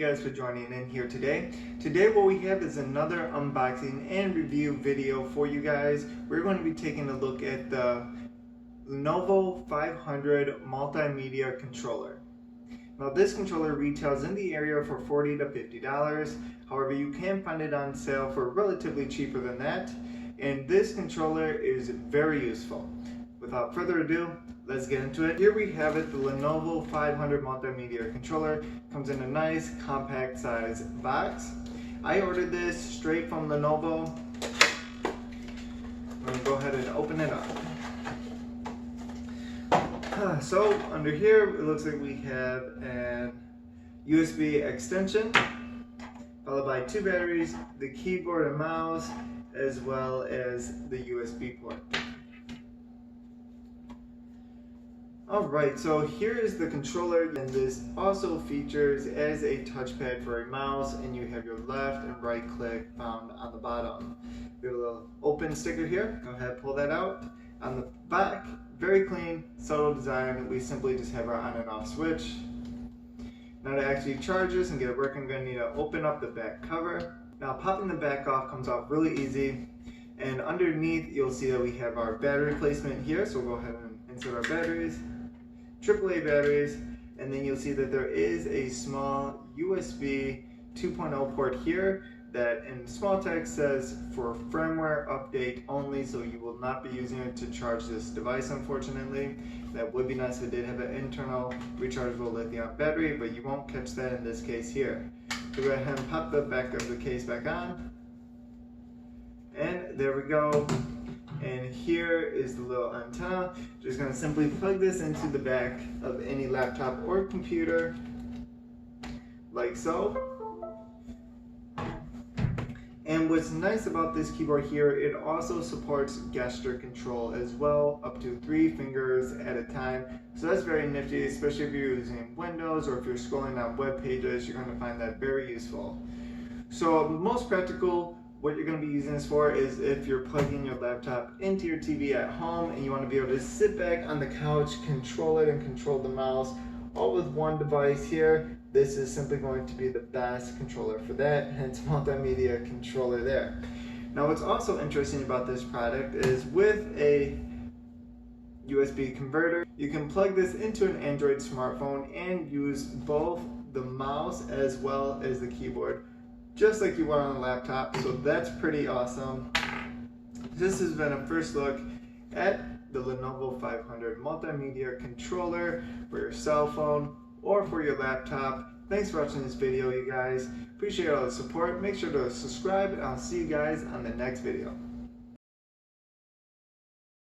guys for joining in here today. Today what we have is another unboxing and review video for you guys. We're going to be taking a look at the Lenovo 500 Multimedia Controller. Now this controller retails in the area for $40 to $50. However, you can find it on sale for relatively cheaper than that. And this controller is very useful. Without further ado, let's get into it. Here we have it, the Lenovo 500 Multimedia Controller. Comes in a nice compact size box. I ordered this straight from Lenovo. I'm going to go ahead and open it up. So under here, it looks like we have an USB extension, followed by 2 batteries, the keyboard and mouse, as well as the USB port. Alright, so here is the controller, and this also features as a touchpad for a mouse, and you have your left and right click found on the bottom. We have a little open sticker here. Go ahead, pull that out. On the back, very clean, subtle design. We simply just have our on and off switch. Now to actually charge this and get it working, I'm going to need to open up the back cover. Now popping the back off comes off really easy, and underneath you'll see that we have our battery placement here, so we'll go ahead and insert our batteries, AAA batteries, and then you'll see that there is a small USB 2.0 port here that in small text says for firmware update only, so you will not be using it to charge this device, unfortunately. That would be nice if it did have an internal rechargeable lithium battery, but you won't catch that in this case here. So go ahead and pop the back of the case back on, and there we go. And here is the little antenna. Just going to simply plug this into the back of any laptop or computer, like so. And what's nice about this keyboard here, it also supports gesture control as well, up to 3 fingers at a time. So that's very nifty, especially if you're using Windows or if you're scrolling on web pages. You're going to find that very useful. So most practical, what you're going to be using this for is if you're plugging your laptop into your TV at home and you want to be able to sit back on the couch, control it, and control the mouse all with one device here. This is simply going to be the best controller for that, hence Multimedia Controller there. Now what's also interesting about this product is with a USB converter, you can plug this into an Android smartphone and use both the mouse as well as the keyboard, just like you would on a laptop, so that's pretty awesome. This has been a first look at the Lenovo 500 Multimedia Controller for your cell phone or for your laptop. Thanks for watching this video, you guys. Appreciate all the support. Make sure to subscribe, and I'll see you guys on the next video.